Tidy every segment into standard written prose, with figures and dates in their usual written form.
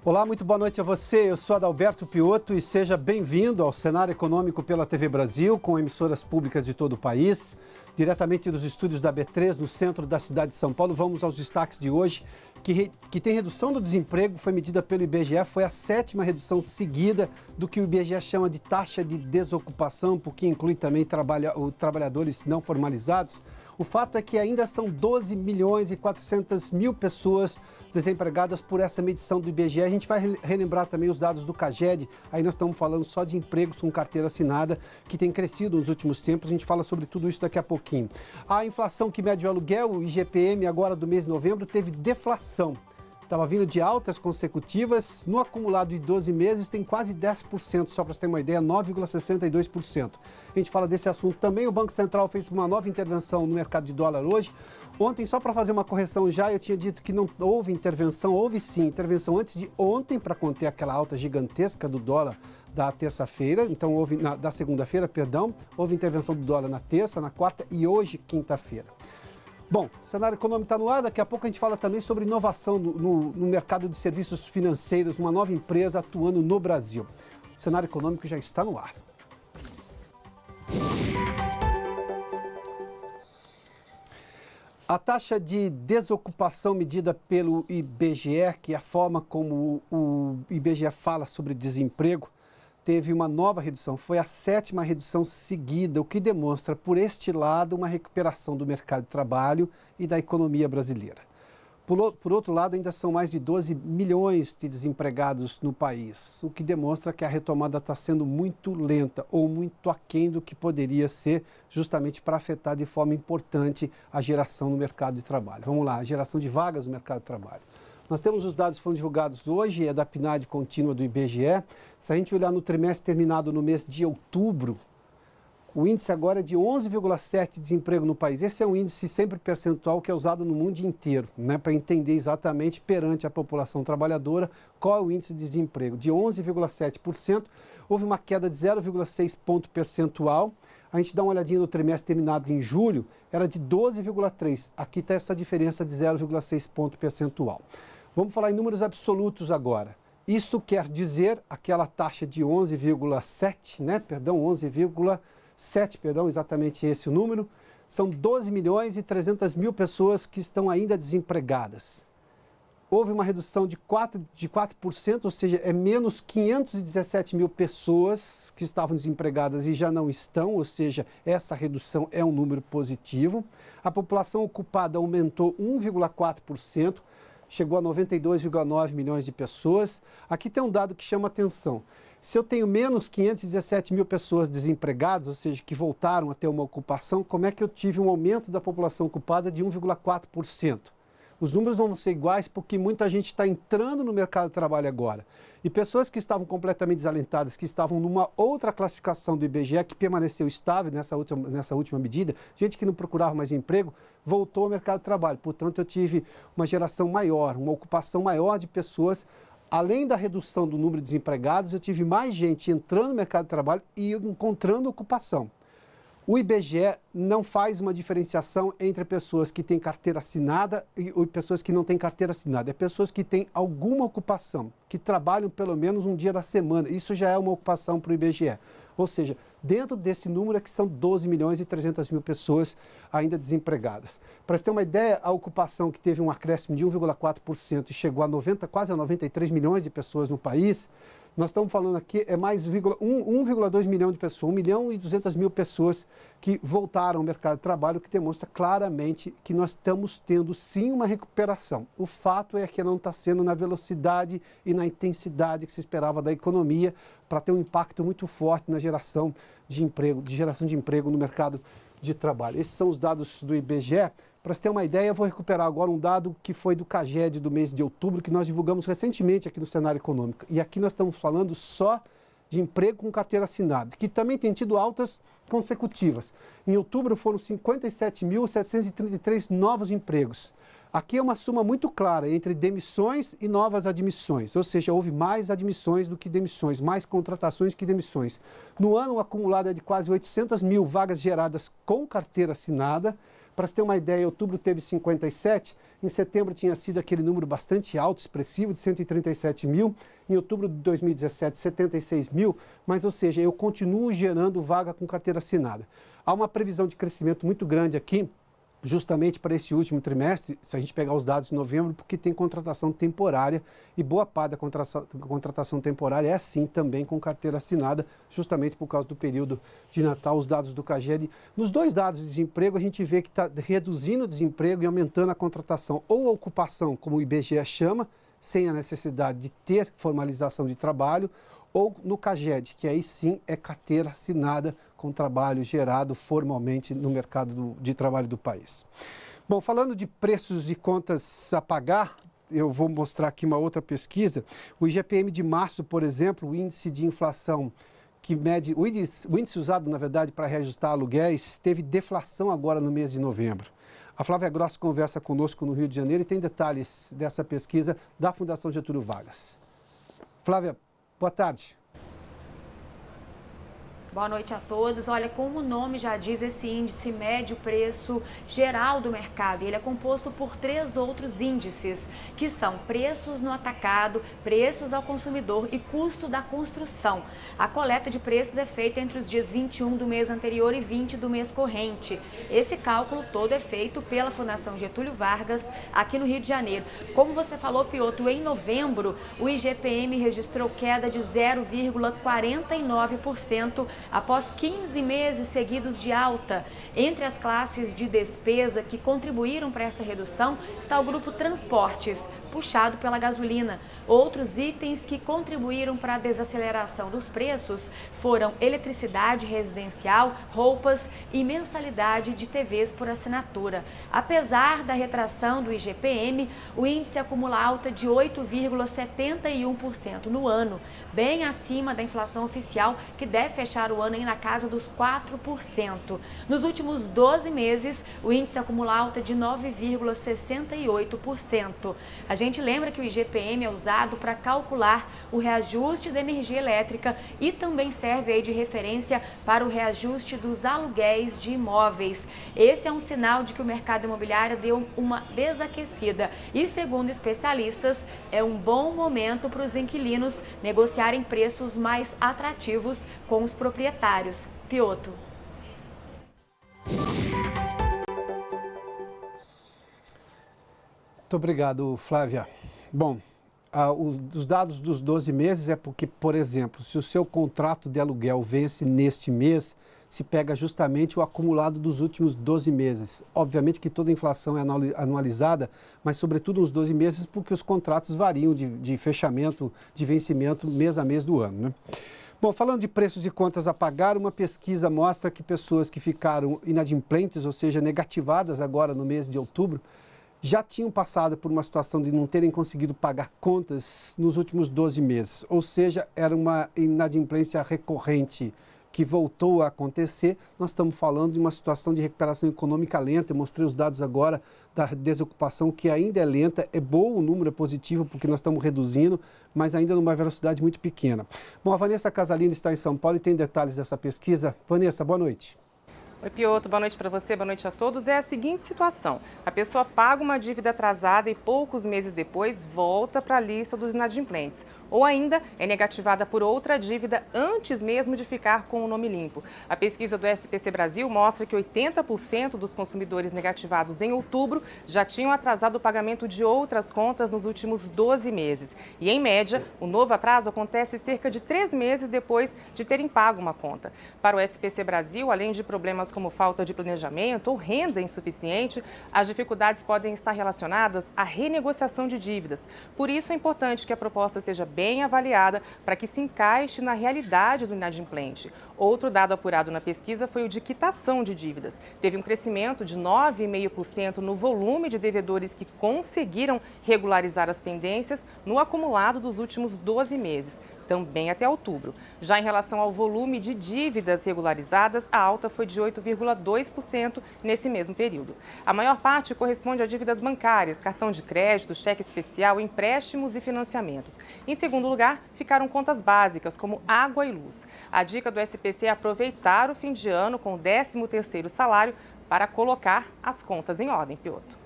Olá, muito boa noite a você. Eu sou Adalberto Piotto e seja bem-vindo ao Cenário Econômico pela TV Brasil, com emissoras públicas de todo o país. Diretamente dos estúdios da B3, no centro da cidade de São Paulo, vamos aos destaques de hoje, que tem redução do desemprego, foi medida pelo IBGE, foi a 7ª redução seguida do que o IBGE chama de taxa de desocupação, porque inclui também trabalhadores não formalizados. O fato é que ainda são 12 milhões e 400 mil pessoas desempregadas por essa medição do IBGE. A gente vai relembrar também os dados do CAGED. Aí nós estamos falando só de empregos com carteira assinada, que tem crescido nos últimos tempos. A gente fala sobre tudo isso daqui a pouquinho. A inflação que mede o aluguel, o IGPM, agora do mês de novembro, teve deflação. Estava vindo de altas consecutivas, no acumulado de 12 meses tem quase 10%, só para você ter uma ideia, 9,62%. A gente fala desse assunto também, o Banco Central fez uma nova intervenção no mercado de dólar hoje. Ontem, só para fazer uma correção já, eu tinha dito que não houve intervenção, houve sim intervenção antes de ontem para conter aquela alta gigantesca do dólar da terça-feira, então da segunda-feira, perdão, houve intervenção do dólar na terça, na quarta e hoje, quinta-feira. Bom, o cenário econômico está no ar, daqui a pouco a gente fala também sobre inovação no mercado de serviços financeiros, uma nova empresa atuando no Brasil. O cenário econômico já está no ar. A taxa de desocupação medida pelo IBGE, que é a forma como o IBGE fala sobre desemprego, teve uma nova redução, foi a 7ª redução seguida, o que demonstra, por este lado, uma recuperação do mercado de trabalho e da economia brasileira. Por outro lado, ainda são mais de 12 milhões de desempregados no país, o que demonstra que a retomada está sendo muito lenta ou muito aquém do que poderia ser, justamente para afetar de forma importante a geração no mercado de trabalho. Vamos lá, a geração de vagas no mercado de trabalho. Nós temos os dados que foram divulgados hoje, é da PNAD contínua do IBGE. Se a gente olhar no trimestre terminado no mês de outubro, o índice agora é de 11,7% de desemprego no país. Esse é um índice sempre percentual que é usado no mundo inteiro, né, para entender exatamente perante a população trabalhadora qual é o índice de desemprego. De 11,7%, houve uma queda de 0,6 ponto percentual. A gente dá uma olhadinha no trimestre terminado em julho, era de 12,3%. Aqui está essa diferença de 0,6 ponto percentual. Vamos falar em números absolutos agora. Isso quer dizer aquela taxa de 11,7, né? Perdão, 11,7, exatamente esse o número. São 12 milhões e 300 mil pessoas que estão ainda desempregadas. Houve uma redução de 4%, ou seja, é menos 517 mil pessoas que estavam desempregadas e já não estão, ou seja, essa redução é um número positivo. A população ocupada aumentou 1,4%, chegou a 92,9 milhões de pessoas. Aqui tem um dado que chama atenção. Se eu tenho menos 517 mil pessoas desempregadas, ou seja, que voltaram a ter uma ocupação, como é que eu tive um aumento da população ocupada de 1,4%? Os números não vão ser iguais porque muita gente está entrando no mercado de trabalho agora. E pessoas que estavam completamente desalentadas, que estavam numa outra classificação do IBGE, que permaneceu estável nessa última medida, gente que não procurava mais emprego, voltou ao mercado de trabalho. Portanto, eu tive uma geração maior, uma ocupação maior de pessoas. Além da redução do número de desempregados, eu tive mais gente entrando no mercado de trabalho e encontrando ocupação. O IBGE não faz uma diferenciação entre pessoas que têm carteira assinada e pessoas que não têm carteira assinada. É pessoas que têm alguma ocupação, que trabalham pelo menos um dia da semana. Isso já é uma ocupação para o IBGE. Ou seja, dentro desse número é que são 12 milhões e 300 mil pessoas ainda desempregadas. Para você ter uma ideia, a ocupação que teve um acréscimo de 1,4% e chegou a quase a 93 milhões de pessoas no país, nós estamos falando aqui, é mais 1,2 milhão de pessoas, 1 milhão e 200 mil pessoas que voltaram ao mercado de trabalho, que demonstra claramente que nós estamos tendo sim uma recuperação. O fato é que não está sendo na velocidade e na intensidade que se esperava da economia para ter um impacto muito forte na geração de emprego no mercado de trabalho. Esses são os dados do IBGE. Para você ter uma ideia, eu vou recuperar agora um dado que foi do CAGED do mês de outubro, que nós divulgamos recentemente aqui no Cenário Econômico. E aqui nós estamos falando só de emprego com carteira assinada, que também tem tido altas consecutivas. Em outubro foram 57.733 novos empregos. Aqui é uma soma muito clara entre demissões e novas admissões, ou seja, houve mais admissões do que demissões, mais contratações que demissões. No ano, o acumulado é de quase 800 mil vagas geradas com carteira assinada. Para você ter uma ideia, em outubro teve 57, em setembro tinha sido aquele número bastante alto, expressivo, de 137 mil, em outubro de 2017, 76 mil, mas, ou seja, eu continuo gerando vaga com carteira assinada. Há uma previsão de crescimento muito grande aqui, justamente para esse último trimestre, se a gente pegar os dados de novembro, porque tem contratação temporária e boa parte da contratação temporária é assim também com carteira assinada, justamente por causa do período de Natal, os dados do CAGED. Nos dois dados de desemprego, a gente vê que está reduzindo o desemprego e aumentando a contratação ou a ocupação, como o IBGE chama, sem a necessidade de ter formalização de trabalho, ou no CAGED, que aí sim é carteira assinada com trabalho gerado formalmente no mercado de trabalho do país. Bom, falando de preços e contas a pagar, eu vou mostrar aqui uma outra pesquisa. O IGPM de março, por exemplo, o índice de inflação que mede, o índice usado, na verdade, para reajustar aluguéis, teve deflação agora no mês de novembro. A Flávia Gross conversa conosco no Rio de Janeiro e tem detalhes dessa pesquisa da Fundação Getúlio Vargas. Flávia, boa tarde. Boa noite a todos. Olha, como o nome já diz, esse índice mede o preço geral do mercado. Ele é composto por 3 outros índices, que são preços no atacado, preços ao consumidor e custo da construção. A coleta de preços é feita entre os dias 21 do mês anterior e 20 do mês corrente. Esse cálculo todo é feito pela Fundação Getúlio Vargas, aqui no Rio de Janeiro. Como você falou, Piotr, em novembro, o IGPM registrou queda de 0,49%, após 15 meses seguidos de alta. Entre as classes de despesa que contribuíram para essa redução está o grupo transportes, puxado pela gasolina. Outros itens que contribuíram para a desaceleração dos preços foram eletricidade residencial, roupas e mensalidade de TVs por assinatura. Apesar da retração do IGPM, o índice acumula alta de 8,71% no ano, bem acima da inflação oficial, que deve fechar o ano aí na casa dos 4%. Nos últimos 12 meses, o índice acumula alta de 9,68%. A gente lembra que o IGPM é usado para calcular o reajuste da energia elétrica e também serve aí de referência para o reajuste dos aluguéis de imóveis. Esse é um sinal de que o mercado imobiliário deu uma desaquecida e, segundo especialistas, é um bom momento para os inquilinos negociarem preços mais atrativos com os proprietários. Piotr. Muito obrigado, Flávia. Bom, os dados dos 12 meses é porque, por exemplo, se o seu contrato de aluguel vence neste mês, se pega justamente o acumulado dos últimos 12 meses. Obviamente que toda a inflação é anualizada, mas sobretudo nos 12 meses, porque os contratos variam de fechamento, de vencimento, mês a mês do ano, né? Bom, falando de preços e contas a pagar, uma pesquisa mostra que pessoas que ficaram inadimplentes, ou seja, negativadas agora no mês de outubro, já tinham passado por uma situação de não terem conseguido pagar contas nos últimos 12 meses. Ou seja, era uma inadimplência recorrente que voltou a acontecer. Nós estamos falando de uma situação de recuperação econômica lenta. Eu mostrei os dados agora da desocupação, que ainda é lenta. É bom, o número é positivo, porque nós estamos reduzindo, mas ainda numa velocidade muito pequena. Bom, a Vanessa Casalino está em São Paulo e tem detalhes dessa pesquisa. Vanessa, boa noite. Oi, Piotr, boa noite para você, boa noite a todos. É a seguinte situação: a pessoa paga uma dívida atrasada e poucos meses depois volta para a lista dos inadimplentes. Ou ainda é negativada por outra dívida antes mesmo de ficar com o nome limpo. A pesquisa do SPC Brasil mostra que 80% dos consumidores negativados em outubro já tinham atrasado o pagamento de outras contas nos últimos 12 meses. E, em média, o novo atraso acontece cerca de 3 meses depois de terem pago uma conta. Para o SPC Brasil, além de problemas como falta de planejamento ou renda insuficiente, as dificuldades podem estar relacionadas à renegociação de dívidas. Por isso, é importante que a proposta seja bem avaliada para que se encaixe na realidade do inadimplente. Outro dado apurado na pesquisa foi o de quitação de dívidas. Teve um crescimento de 9,5% no volume de devedores que conseguiram regularizar as pendências no acumulado dos últimos 12 meses, também até outubro. Já em relação ao volume de dívidas regularizadas, a alta foi de 8,2% nesse mesmo período. A maior parte corresponde a dívidas bancárias, cartão de crédito, cheque especial, empréstimos e financiamentos. Em segundo lugar, ficaram contas básicas, como água e luz. A dica do SPC é aproveitar o fim de ano com o 13º salário para colocar as contas em ordem, Piotr.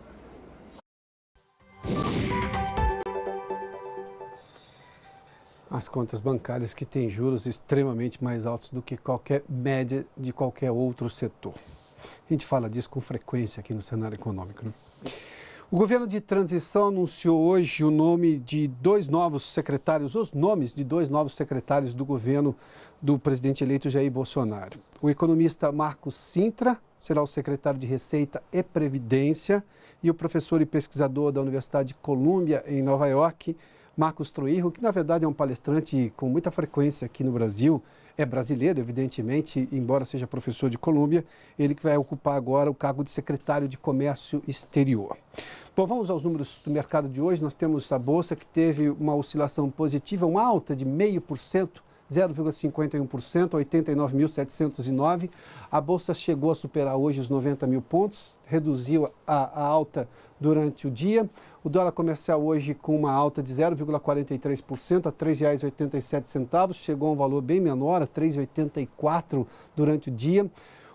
As contas bancárias que têm juros extremamente mais altos do que qualquer média de qualquer outro setor. A gente fala disso com frequência aqui no cenário econômico, né? O governo de transição anunciou hoje o nome de os nomes de dois novos secretários do governo do presidente eleito Jair Bolsonaro. O economista Marcos Cintra será o secretário de Receita e Previdência e o professor e pesquisador da Universidade de Colômbia, em Nova York, Marcos Trujillo, que na verdade é um palestrante com muita frequência aqui no Brasil, é brasileiro, evidentemente, embora seja professor de Colômbia, ele que vai ocupar agora o cargo de secretário de Comércio Exterior. Bom, vamos aos números do mercado de hoje. Nós temos a Bolsa que teve uma oscilação positiva, uma alta de 0,5%, 0,51%, 89.709. A Bolsa chegou a superar hoje os 90 mil pontos, reduziu a alta durante o dia. O dólar comercial hoje com uma alta de 0,43% a R$ 3,87, chegou a um valor bem menor, a R$ 3,84 durante o dia.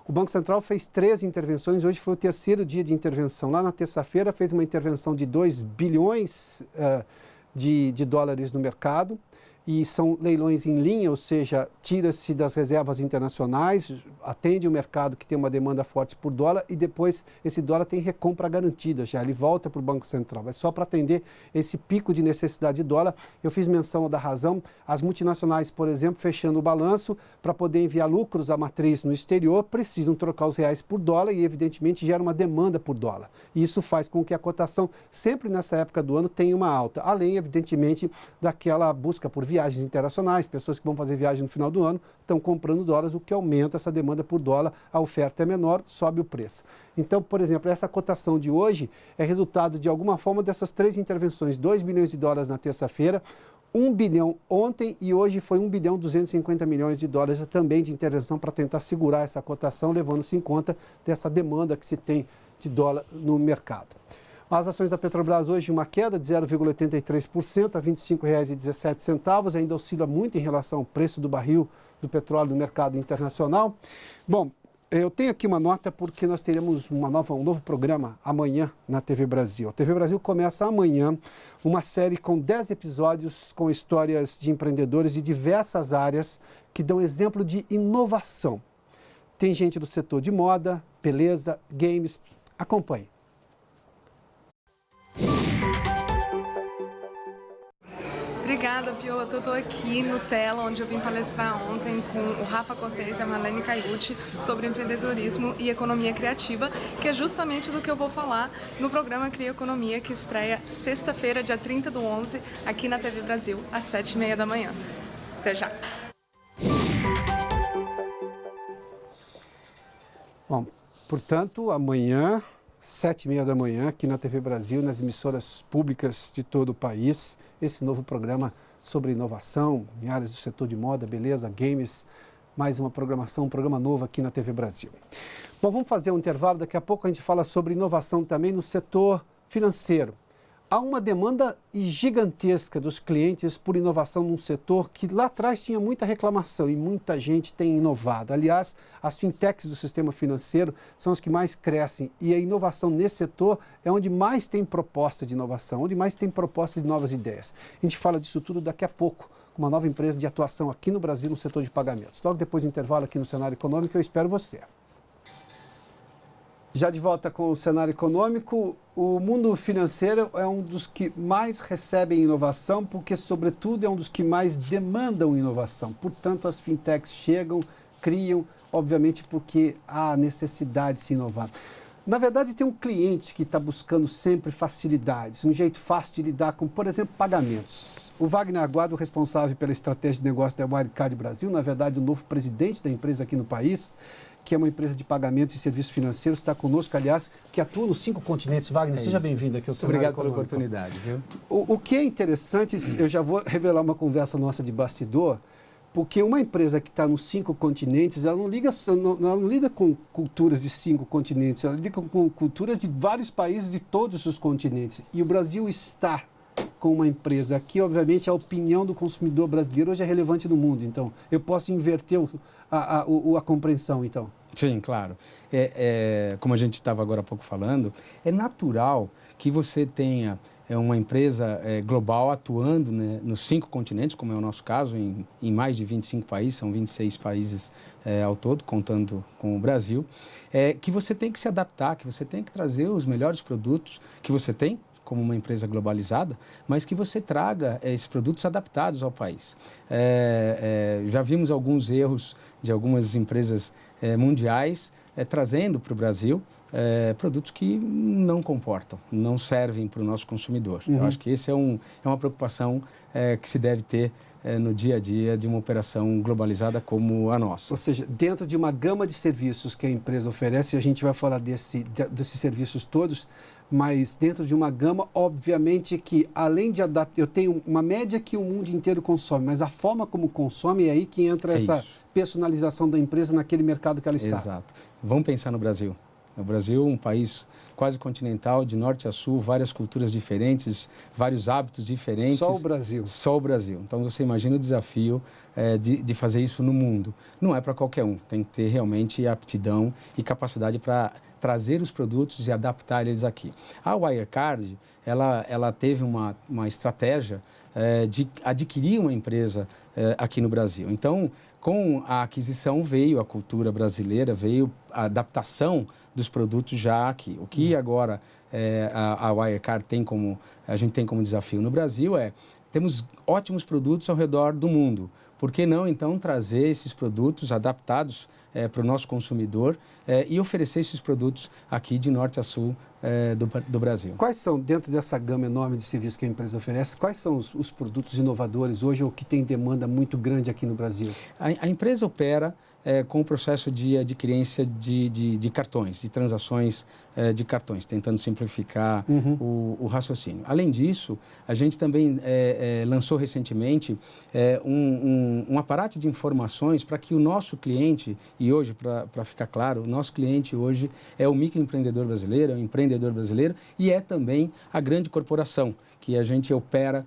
O Banco Central fez 13 intervenções, hoje foi o terceiro dia de intervenção. Lá na terça-feira fez uma intervenção de 2 bilhões de dólares no mercado. E são leilões em linha, ou seja, tira-se das reservas internacionais, atende o mercado que tem uma demanda forte por dólar e depois esse dólar tem recompra garantida já, ele volta para o Banco Central. É só para atender esse pico de necessidade de dólar. Eu fiz menção da razão, as multinacionais, por exemplo, fechando o balanço para poder enviar lucros à matriz no exterior, precisam trocar os reais por dólar e evidentemente gera uma demanda por dólar. E isso faz com que a cotação sempre nessa época do ano tenha uma alta, além evidentemente daquela busca por viagens internacionais, pessoas que vão fazer viagem no final do ano estão comprando dólares, o que aumenta essa demanda por dólar, a oferta é menor, sobe o preço. Então, por exemplo, essa cotação de hoje é resultado de alguma forma dessas três intervenções, 2 bilhões de dólares na terça-feira, 1 bilhão ontem e hoje foi 1 bilhão 250 milhões de dólares também de intervenção para tentar segurar essa cotação, levando-se em conta dessa demanda que se tem de dólar no mercado. As ações da Petrobras hoje uma queda de 0,83% a R$ 25,17, ainda oscila muito em relação ao preço do barril do petróleo no mercado internacional. Bom, eu tenho aqui uma nota porque nós teremos um novo programa amanhã na TV Brasil. A TV Brasil começa amanhã uma série com 10 episódios com histórias de empreendedores de diversas áreas que dão exemplo de inovação. Tem gente do setor de moda, beleza, games. Acompanhe. Obrigada, Piotr. Eu estou aqui no Tela, onde eu vim palestrar ontem com o Rafa Cortez e a Marlene Caiucci sobre empreendedorismo e economia criativa, que é justamente do que eu vou falar no programa Cria Economia, que estreia sexta-feira, dia 30/11, aqui na TV Brasil, às 7h30 da manhã. Até já! Bom, portanto, amanhã, 7h30 da manhã, aqui na TV Brasil, nas emissoras públicas de todo o país, esse novo programa sobre inovação em áreas do setor de moda, beleza, games, mais uma programação, um programa novo aqui na TV Brasil. Bom, vamos fazer um intervalo, daqui a pouco a gente fala sobre inovação também no setor financeiro. Há uma demanda gigantesca dos clientes por inovação num setor que lá atrás tinha muita reclamação e muita gente tem inovado. Aliás, as fintechs do sistema financeiro são as que mais crescem e a inovação nesse setor é onde mais tem proposta de inovação, onde mais tem proposta de novas ideias. A gente fala disso tudo daqui a pouco, com uma nova empresa de atuação aqui no Brasil no setor de pagamentos. Logo depois do intervalo aqui no Cenário Econômico, eu espero você. Já de volta com o cenário econômico, o mundo financeiro é um dos que mais recebem inovação, porque, sobretudo, é um dos que mais demandam inovação. Portanto, as fintechs chegam, criam, obviamente, porque há necessidade de se inovar. Na verdade, tem um cliente que está buscando sempre facilidades, um jeito fácil de lidar com, por exemplo, pagamentos. O Wagner Aguado, responsável pela estratégia de negócio da Wirecard Brasil, na verdade, o novo presidente da empresa aqui no país, que é uma empresa de pagamentos e serviços financeiros, está conosco, aliás, que atua nos 5 continentes. Wagner, seja bem-vindo aqui ao Cenário Obrigado Econômico. pela oportunidade, viu? O que é interessante, eu já vou revelar uma conversa nossa de bastidor, porque uma empresa que está nos 5 continentes, ela não lida com culturas de 5 continentes, ela lida com culturas de vários países de todos os continentes. E o Brasil está com uma empresa aqui, obviamente, a opinião do consumidor brasileiro hoje é relevante no mundo. Então, eu posso inverter a compreensão, então. Sim, claro. Como a gente estava agora há pouco falando, é natural que você tenha uma empresa global atuando, né, nos 5 continentes, como é o nosso caso, em mais de 25 países, são 26 países ao todo, contando com o Brasil, que você tem que se adaptar, que você tem que trazer os melhores produtos que você tem, como uma empresa globalizada, mas que você traga esses produtos adaptados ao país. Já vimos alguns erros de algumas empresas mundiais trazendo para o Brasil produtos que não comportam, não servem para o nosso consumidor. Eu acho que esse é uma preocupação que se deve ter no dia a dia de uma operação globalizada como a nossa. Ou seja, dentro de uma gama de serviços que a empresa oferece, a gente vai falar desses serviços todos, mas dentro de uma gama, obviamente que além de adaptar, eu tenho uma média que o mundo inteiro consome, mas a forma como consome é aí que entra essa personalização da empresa naquele mercado que ela está. Exato. Vamos pensar no Brasil. O Brasil é um país quase continental, de norte a sul, várias culturas diferentes, vários hábitos diferentes. Só o Brasil. Só o Brasil. Então, você imagina o desafio de fazer isso no mundo. Não é para qualquer um. Tem que ter realmente aptidão e capacidade para trazer os produtos e adaptar eles aqui. A Wirecard, ela teve uma estratégia de adquirir uma empresa aqui no Brasil. Então, com a aquisição veio a cultura brasileira, veio a adaptação dos produtos já aqui. O que agora a Wirecard a gente tem como desafio no Brasil temos ótimos produtos ao redor do mundo. Por que não, então, trazer esses produtos adaptados para o nosso consumidor e oferecer esses produtos aqui de norte a sul do Brasil? Quais são, dentro dessa gama enorme de serviços que a empresa oferece, quais são os produtos inovadores hoje ou que tem demanda muito grande aqui no Brasil? A empresa opera com o processo de adquirência de cartões, de transações de cartões, tentando simplificar o raciocínio. Além disso, a gente também lançou recentemente um aparato de informações para que o nosso cliente, e hoje, para ficar claro, o nosso cliente hoje é o microempreendedor brasileiro, é o empreendedor brasileiro e é também a grande corporação que a gente opera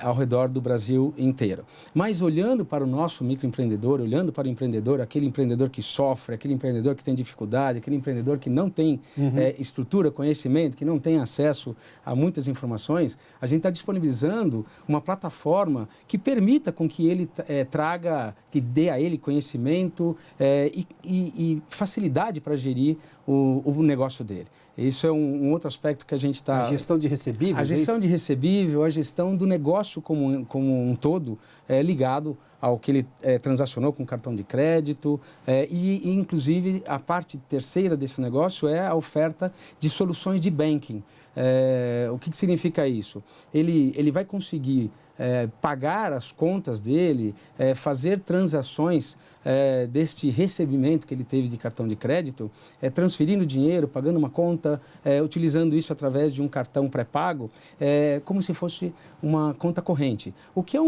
ao redor do Brasil inteiro. Mas olhando para o nosso microempreendedor, olhando para o empreendedor, aquele empreendedor que sofre, aquele empreendedor que tem dificuldade, aquele empreendedor que não tem estrutura, conhecimento, que não tem acesso a muitas informações, a gente está disponibilizando uma plataforma que permita com que ele traga, que dê a ele conhecimento e facilidade para gerir o negócio dele. Isso é um outro aspecto que a gente está... A gestão de recebíveis? A gestão de recebível, a gestão do negócio como um todo, ligado ao que ele transacionou com cartão de crédito e, inclusive, a parte terceira desse negócio é a oferta de soluções de banking. O que significa isso? Ele vai conseguir pagar as contas dele, fazer transações deste recebimento que ele teve de cartão de crédito, transferindo dinheiro, pagando uma conta, utilizando isso através de um cartão pré-pago, como se fosse uma conta corrente. O que é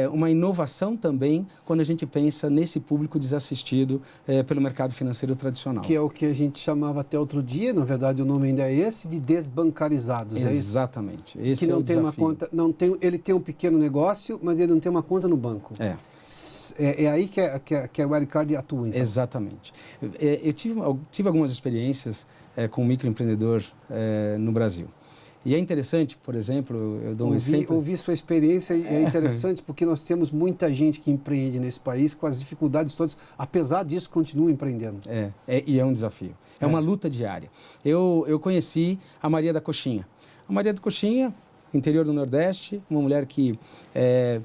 uma inovação também quando a gente pensa nesse público desassistido pelo mercado financeiro tradicional. Que é o que a gente chamava até outro dia, na verdade o nome ainda é esse, de desbancarizados. Exatamente. Esse é o desafio. Uma conta, ele tem um pequeno negócio, mas ele não tem uma conta no banco. É aí que a Wirecard atua, então. Exatamente. Eu tive algumas experiências com um microempreendedor no Brasil. E é interessante, por exemplo, eu dou um exemplo... Ouvir sua experiência é interessante porque nós temos muita gente que empreende nesse país com as dificuldades todas, apesar disso, continua empreendendo. E é um desafio. É uma luta diária. Eu conheci a Maria da Coxinha. A Maria da Coxinha, interior do Nordeste, uma mulher que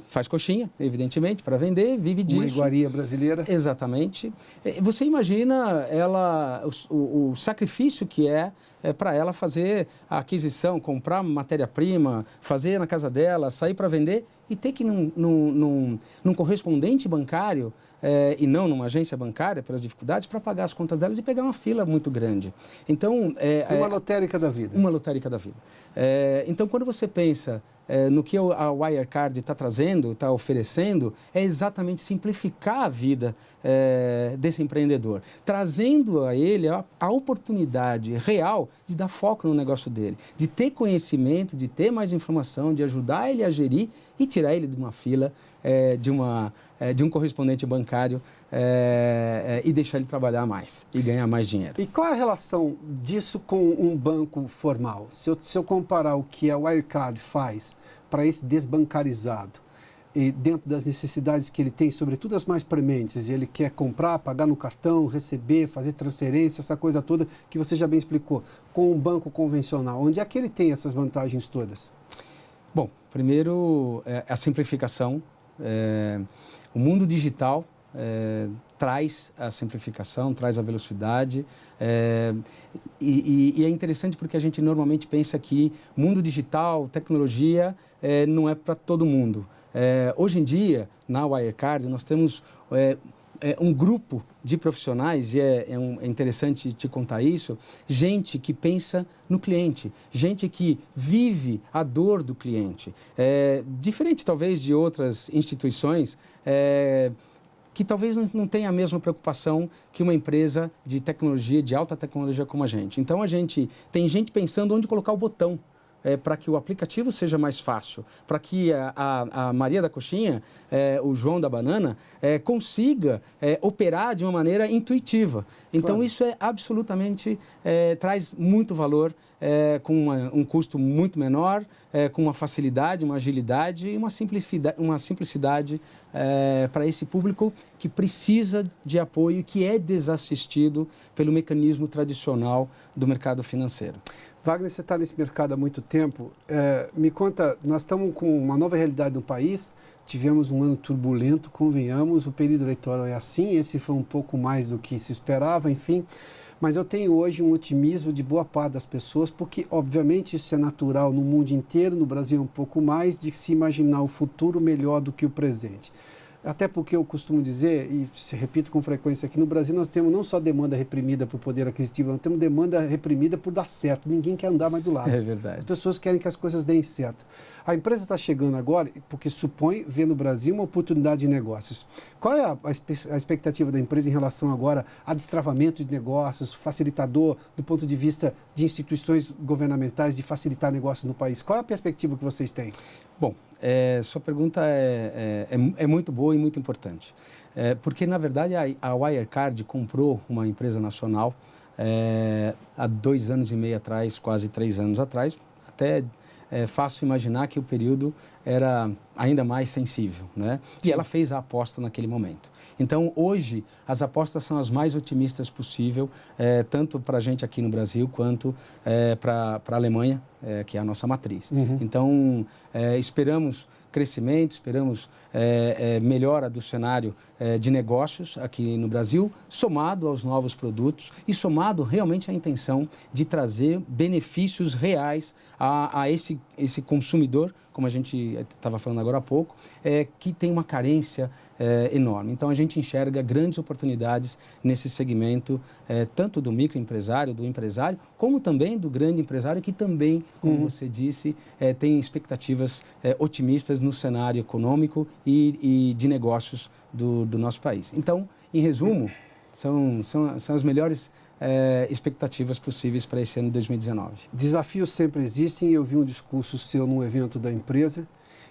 faz coxinha, evidentemente, para vender, vive disso. Uma iguaria brasileira. Exatamente. Você imagina o sacrifício que é para ela fazer a aquisição, comprar matéria-prima, fazer na casa dela, sair para vender e ter que ir num correspondente bancário e não numa agência bancária, pelas dificuldades, para pagar as contas delas e pegar uma fila muito grande. Então, uma lotérica da vida. Uma lotérica da vida. Então, quando você pensa no que a Wirecard está trazendo, está oferecendo, é exatamente simplificar a vida desse empreendedor, trazendo a ele a oportunidade real de dar foco no negócio dele, de ter conhecimento, de ter mais informação, de ajudar ele a gerir e tirar ele de uma fila, de um correspondente bancário e deixar ele trabalhar mais e ganhar mais dinheiro. E qual é a relação disso com um banco formal? Se eu comparar o que a Wirecard faz para esse desbancarizado e dentro das necessidades que ele tem, sobretudo as mais prementes, ele quer comprar, pagar no cartão, receber, fazer transferência, essa coisa toda que você já bem explicou, com um banco convencional, onde é que ele tem essas vantagens todas? Bom, primeiro, a simplificação. O mundo digital traz a simplificação, traz a velocidade e é interessante porque a gente normalmente pensa que mundo digital, tecnologia, não é para todo mundo. Hoje em dia, na Wirecard, nós temos um grupo de profissionais, e é interessante te contar isso, gente que pensa no cliente, gente que vive a dor do cliente. Diferente, talvez, de outras instituições que talvez não tenha a mesma preocupação que uma empresa de tecnologia, de alta tecnologia como a gente. Então, tem gente pensando onde colocar o botão. Para que o aplicativo seja mais fácil, para que a Maria da Coxinha, o João da Banana, consiga operar de uma maneira intuitiva. Então, claro. Isso absolutamente traz muito valor, com um custo muito menor, com uma facilidade, uma agilidade e uma simplicidade para esse público que precisa de apoio e que é desassistido pelo mecanismo tradicional do mercado financeiro. Wagner, você está nesse mercado há muito tempo. Me conta, nós estamos com uma nova realidade no país, tivemos um ano turbulento, convenhamos, o período eleitoral é assim, esse foi um pouco mais do que se esperava, enfim. Mas eu tenho hoje um otimismo de boa parte das pessoas, porque, obviamente, isso é natural no mundo inteiro, no Brasil um pouco mais, de se imaginar o futuro melhor do que o presente. Até porque eu costumo dizer, e se repito com frequência aqui, no Brasil nós temos não só demanda reprimida por poder aquisitivo, nós temos demanda reprimida por dar certo. Ninguém quer andar mais do lado. É verdade. As pessoas querem que as coisas deem certo. A empresa está chegando agora porque supõe ver no Brasil uma oportunidade de negócios. Qual é a expectativa da empresa em relação agora a destravamento de negócios, facilitador do ponto de vista de instituições governamentais de facilitar negócios no país? Qual é a perspectiva que vocês têm? Bom, sua pergunta é muito boa e muito importante. Porque, na verdade, a Wirecard comprou uma empresa nacional há 2 anos e meio atrás, quase 3 anos atrás. Até é fácil imaginar que o período era ainda mais sensível, né? E ela fez a aposta naquele momento. Então, hoje, as apostas são as mais otimistas possível, tanto para a gente aqui no Brasil, quanto para a Alemanha, que é a nossa matriz. Uhum. Então, esperamos crescimento, esperamos melhora do cenário de negócios aqui no Brasil, somado aos novos produtos e somado realmente à intenção de trazer benefícios reais a esse consumidor, como a gente estava falando agora há pouco, que tem uma carência enorme. Então, a gente enxerga grandes oportunidades nesse segmento, tanto do microempresário, do empresário, como também do grande empresário, que também, como você disse, tem expectativas otimistas no cenário econômico e de negócios do nosso país. Então, em resumo, são as melhores expectativas possíveis para esse ano de 2019. Desafios sempre existem. Eu vi um discurso seu num evento da empresa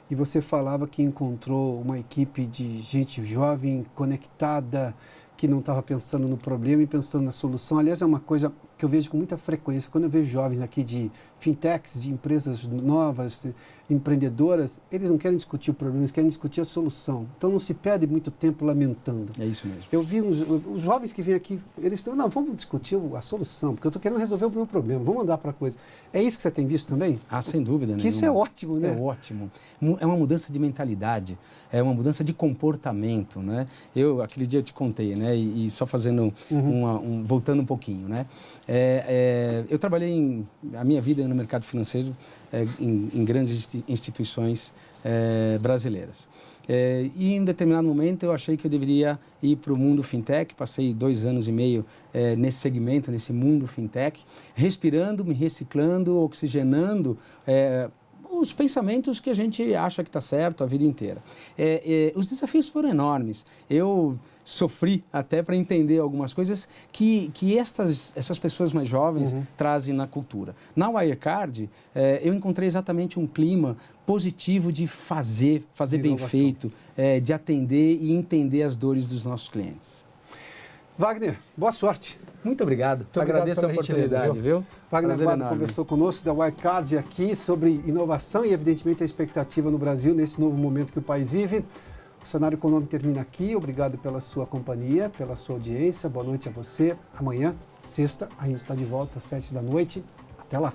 e você falava que encontrou uma equipe de gente jovem, conectada, que não estava pensando no problema e pensando na solução. Aliás, é uma coisa que eu vejo com muita frequência, quando eu vejo jovens aqui de fintechs, de empresas novas, empreendedoras, eles não querem discutir o problema, eles querem discutir a solução. Então não se perde muito tempo lamentando. É isso mesmo. Eu vi os jovens que vêm aqui, eles estão, não, vamos discutir a solução, porque eu estou querendo resolver o meu problema, vamos andar para a coisa. É isso que você tem visto também? Ah, sem dúvida nenhuma. Que isso é ótimo, né? É ótimo. É uma mudança de mentalidade, é uma mudança de comportamento, né? Aquele dia eu te contei, né? E só fazendo voltando um pouquinho, né? Eu trabalhei a minha vida no mercado financeiro em grandes instituições brasileiras. E em determinado momento eu achei que eu deveria ir para o mundo fintech, passei 2 anos e meio nesse segmento, nesse mundo fintech, respirando, me reciclando, oxigenando os pensamentos que a gente acha que está certo a vida inteira. Os desafios foram enormes. Eu sofri até para entender algumas coisas que essas pessoas mais jovens trazem na cultura. Na Wirecard, eu encontrei exatamente um clima positivo de fazer bem feito, de atender e entender as dores dos nossos clientes. Wagner, boa sorte. Muito obrigado. Agradeço a oportunidade, viu? Wagner Aguado conversou conosco da Wirecard aqui sobre inovação e, evidentemente, a expectativa no Brasil nesse novo momento que o país vive. O Cenário Econômico termina aqui. Obrigado pela sua companhia, pela sua audiência. Boa noite a você. Amanhã, sexta, a gente está de volta às 7 da noite. Até lá.